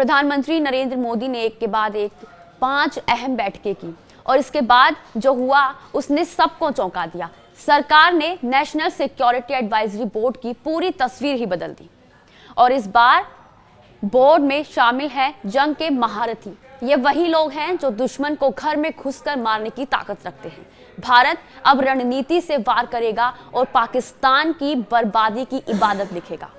प्रधानमंत्री नरेंद्र मोदी ने एक के बाद एक 5 अहम बैठकें की और इसके बाद जो हुआ उसने सबको चौंका दिया। सरकार ने नेशनल सिक्योरिटी एडवाइजरी बोर्ड की पूरी तस्वीर ही बदल दी और इस बार बोर्ड में शामिल हैं जंग के महारथी। ये वही लोग हैं जो दुश्मन को घर में घुसकर मारने की ताकत रखते हैं। भारत अब रणनीति से वार करेगा और पाकिस्तान की बर्बादी की इबादत लिखेगा।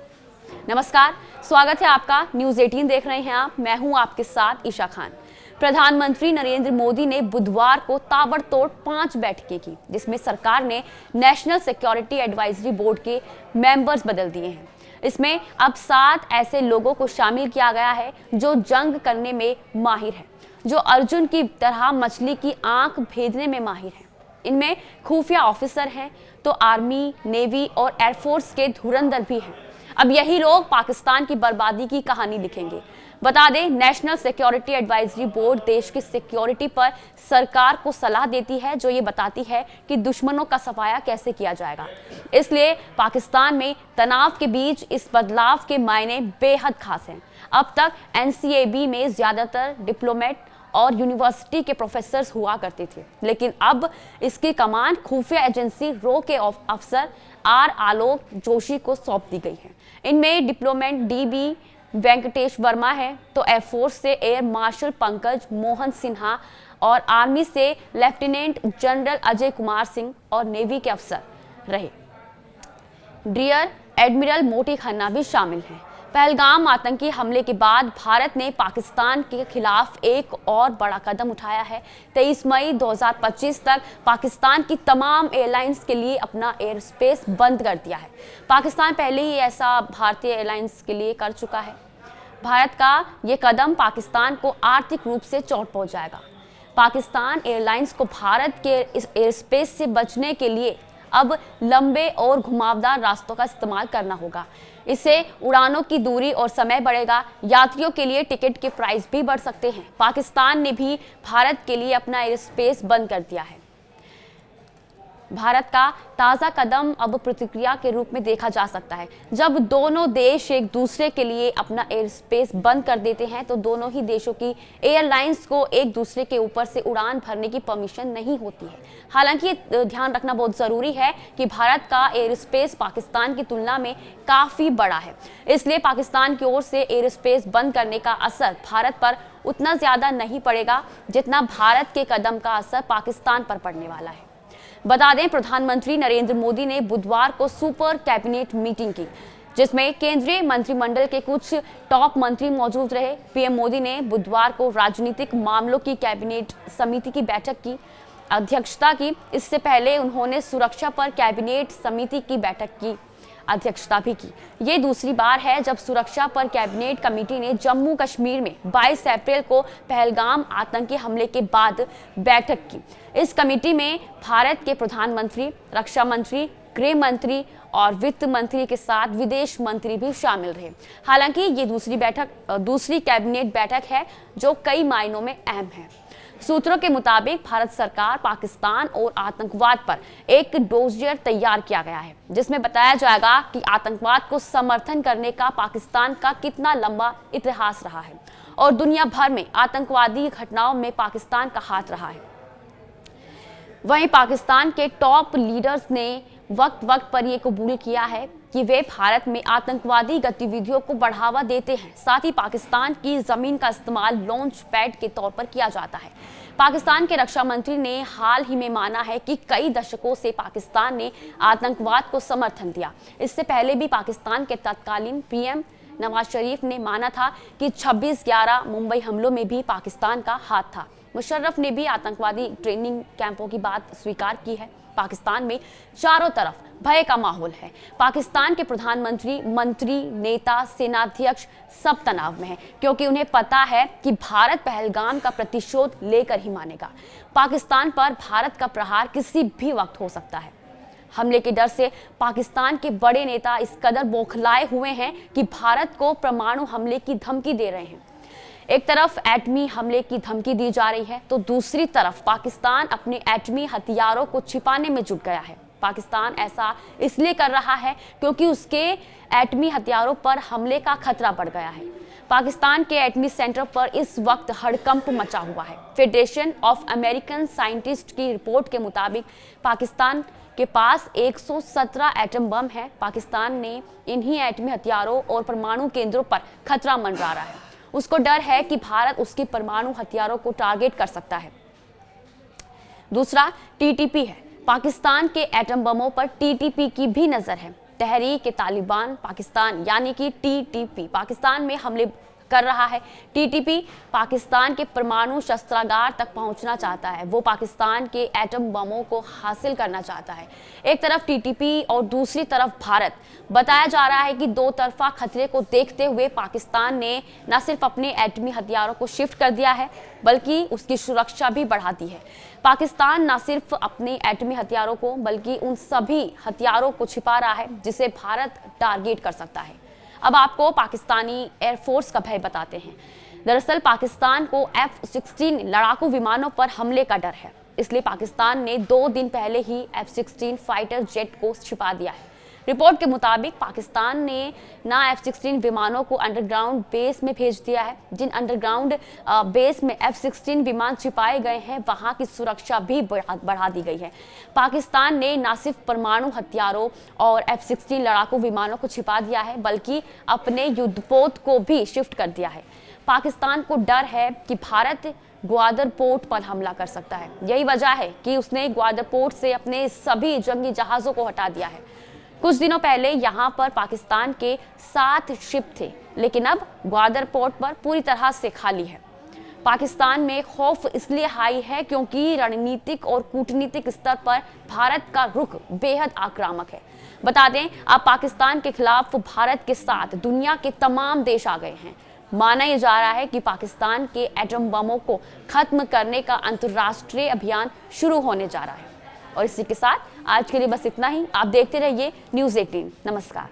नमस्कार, स्वागत है आपका। न्यूज़ 18 देख रहे हैं आप। मैं हूं आपके साथ ईशा खान। प्रधानमंत्री नरेंद्र मोदी ने बुधवार को ताबड़तोड़ 5 बैठकें की, जिसमें सरकार ने नेशनल सिक्योरिटी एडवाइजरी बोर्ड के मेंबर्स बदल दिए हैं। इसमें अब 7 ऐसे लोगों को शामिल किया गया है जो जंग करने में माहिर हैं, जो अर्जुन की तरह मछली की आंख भेदने में माहिर हैं। इनमें खुफिया ऑफिसर हैं तो आर्मी, नेवी और एयरफोर्स के धुरंधर भी हैं। अब यही लोग पाकिस्तान की बर्बादी की कहानी लिखेंगे। बता दें, नेशनल सिक्योरिटी एडवाइजरी बोर्ड देश की सिक्योरिटी पर सरकार को सलाह देती है, जो ये बताती है कि दुश्मनों का सफाया कैसे किया जाएगा। इसलिए पाकिस्तान में तनाव के बीच इस बदलाव के मायने बेहद खास हैं। अब तक एनसीएबी में ज्यादातर डिप्लोमेट और यूनिवर्सिटी के प्रोफेसर हुआ करते थे, लेकिन अब इसकी कमान खुफिया एजेंसी रो के अफसर आर आलोक जोशी को सौंप दी गई है। इनमें डिप्लोमेट डीबी वेंकटेश वर्मा है, तो एयरफोर्स से एयर मार्शल पंकज मोहन सिन्हा और आर्मी से लेफ्टिनेंट जनरल अजय कुमार सिंह और नेवी के अफसर रहे रियर एडमिरल मोती खन्ना भी शामिल हैं। पहलगाम आतंकी हमले के बाद भारत ने पाकिस्तान के खिलाफ एक और बड़ा कदम उठाया है। 23 मई 2025 तक पाकिस्तान की तमाम एयरलाइंस के लिए अपना एयर स्पेस बंद कर दिया है। पाकिस्तान पहले ही ऐसा भारतीय एयरलाइंस के लिए कर चुका है। भारत का ये कदम पाकिस्तान को आर्थिक रूप से चोट पहुंचाएगा। पाकिस्तान एयरलाइंस को भारत के इस एयर स्पेस से बचने के लिए अब लंबे और घुमावदार रास्तों का इस्तेमाल करना होगा। इससे उड़ानों की दूरी और समय बढ़ेगा। यात्रियों के लिए टिकट के प्राइस भी बढ़ सकते हैं। पाकिस्तान ने भी भारत के लिए अपना एयर स्पेस बंद कर दिया है। भारत का ताज़ा कदम अब प्रतिक्रिया के रूप में देखा जा सकता है। जब दोनों देश एक दूसरे के लिए अपना एयर स्पेस बंद कर देते हैं तो दोनों ही देशों की एयरलाइंस को एक दूसरे के ऊपर से उड़ान भरने की परमिशन नहीं होती है। हालांकि ध्यान रखना बहुत ज़रूरी है कि भारत का एयर स्पेस पाकिस्तान की तुलना में काफ़ी बड़ा है, इसलिए पाकिस्तान की ओर से एयर स्पेस बंद करने का असर भारत पर उतना ज़्यादा नहीं पड़ेगा जितना भारत के कदम का असर पाकिस्तान पर पड़ने वाला है। बता दें, प्रधानमंत्री नरेंद्र मोदी ने बुधवार को सुपर कैबिनेट मीटिंग की, जिसमें केंद्रीय मंत्रिमंडल के कुछ टॉप मंत्री मौजूद रहे। पीएम मोदी ने बुधवार को राजनीतिक मामलों की कैबिनेट समिति की बैठक की अध्यक्षता की। इससे पहले उन्होंने सुरक्षा पर कैबिनेट समिति की बैठक की अध्यक्षता भी की। ये दूसरी बार है जब सुरक्षा पर कैबिनेट कमेटी ने जम्मू कश्मीर में 22 अप्रैल को पहलगाम आतंकी हमले के बाद बैठक की। इस कमेटी में भारत के प्रधानमंत्री, रक्षा मंत्री, गृह मंत्री और वित्त मंत्री के साथ विदेश मंत्री भी शामिल रहे। हालांकि ये दूसरी कैबिनेट बैठक है जो कई मायनों में अहम है। सूत्रों के मुताबिक भारत सरकार, पाकिस्तान और आतंकवाद पर एक डोजियर तैयार किया गया है, जिसमें बताया जाएगा कि आतंकवाद को समर्थन करने का पाकिस्तान का कितना लंबा इतिहास रहा है और दुनिया भर में आतंकवादी घटनाओं में पाकिस्तान का हाथ रहा है। वहीं पाकिस्तान के टॉप लीडर्स ने वक्त वक्त पर यह कबूल किया है कि वे भारत में आतंकवादी गतिविधियों को बढ़ावा देते हैं। साथ ही पाकिस्तान की जमीन का इस्तेमाल लॉन्च पैड के तौर पर किया जाता है। पाकिस्तान के रक्षा मंत्री ने हाल ही में माना है कि कई दशकों से पाकिस्तान ने आतंकवाद को समर्थन दिया। इससे पहले भी पाकिस्तान के तत्कालीन पीएम नवाज शरीफ ने माना था कि 26/11 मुंबई हमलों में भी पाकिस्तान का हाथ था। मुशर्रफ ने भी आतंकवादी ट्रेनिंग कैंपों की बात स्वीकार की है। पाकिस्तान में चारों तरफ भय का माहौल है। पाकिस्तान के प्रधानमंत्री, मंत्री, नेता, सेनाध्यक्ष सब तनाव में हैं, क्योंकि उन्हें पता है कि भारत पहलगाम का प्रतिशोध लेकर ही मानेगा। पाकिस्तान पर भारत का प्रहार किसी भी वक्त हो सकता है। हमले के डर से पाकिस्तान के बड़े नेता इस कदर बौखलाए हुए हैं कि भारत को परमाणु हमले की धमकी दे रहे हैं। एक तरफ एटमी हमले की धमकी दी जा रही है तो दूसरी तरफ पाकिस्तान अपने एटमी हथियारों को छिपाने में जुट गया है। पाकिस्तान ऐसा इसलिए कर रहा है क्योंकि उसके एटमी हथियारों पर हमले का खतरा बढ़ गया है। पाकिस्तान के एटमी सेंटर पर इस वक्त हड़कंप मचा हुआ है। फेडरेशन ऑफ अमेरिकन साइंटिस्ट की रिपोर्ट के मुताबिक पाकिस्तान के पास 117 एटम बम है। पाकिस्तान ने इन्हीं एटमी हथियारों और परमाणु केंद्रों पर खतरा मंडरा रहा है। उसको डर है कि भारत उसकी परमाणु हथियारों को टारगेट कर सकता है। दूसरा टीटीपी है। पाकिस्तान के एटम बमों पर टीटीपी की भी नजर है। तहरीक तालिबान पाकिस्तान यानी कि टीटीपी पाकिस्तान में हमले कर रहा है। टीटीपी पाकिस्तान के परमाणु शस्त्रागार तक पहुंचना चाहता है। वो पाकिस्तान के एटम बमों को हासिल करना चाहता है। एक तरफ टीटीपी और दूसरी तरफ भारत। बताया जा रहा है कि दो तरफा खतरे को देखते हुए पाकिस्तान ने न सिर्फ अपने एटमी हथियारों को शिफ्ट कर दिया है बल्कि उसकी सुरक्षा भी बढ़ा दी है। पाकिस्तान न सिर्फ अपने एटमी हथियारों को बल्कि उन सभी हथियारों को छिपा रहा है जिसे भारत टारगेट कर सकता है। अब आपको पाकिस्तानी एयरफोर्स का भय बताते हैं। दरअसल पाकिस्तान को F-16 लड़ाकू विमानों पर हमले का डर है, इसलिए पाकिस्तान ने 2 दिन पहले ही F-16 फाइटर जेट को छिपा दिया है। रिपोर्ट के मुताबिक पाकिस्तान ने ना F-16 विमानों को अंडरग्राउंड बेस में भेज दिया है। जिन अंडरग्राउंड बेस में F-16 विमान छिपाए गए हैं वहां की सुरक्षा भी बढ़ा दी गई है। पाकिस्तान ने न सिर्फ परमाणु हथियारों और F-16 लड़ाकू विमानों को छिपा दिया है बल्कि अपने युद्धपोत को भी शिफ्ट कर दिया है। पाकिस्तान को डर है कि भारत ग्वादर पोर्ट पर हमला कर सकता है। यही वजह है कि उसने ग्वादर पोर्ट से अपने सभी जंगी जहाजों को हटा दिया है। कुछ दिनों पहले यहां पर पाकिस्तान के 7 शिप थे, लेकिन अब ग्वादर पोर्ट पर पूरी तरह से खाली है। पाकिस्तान में खौफ इसलिए हाई है क्योंकि रणनीतिक और कूटनीतिक स्तर पर भारत का रुख बेहद आक्रामक है। बता दें, अब पाकिस्तान के खिलाफ भारत के साथ दुनिया के तमाम देश आ गए हैं। माना यह जा रहा है कि पाकिस्तान के एटम बमों को खत्म करने का अंतर्राष्ट्रीय अभियान शुरू होने जा रहा है। और इसी के साथ आज के लिए बस इतना ही। आप देखते रहिए न्यूज़ 18। नमस्कार।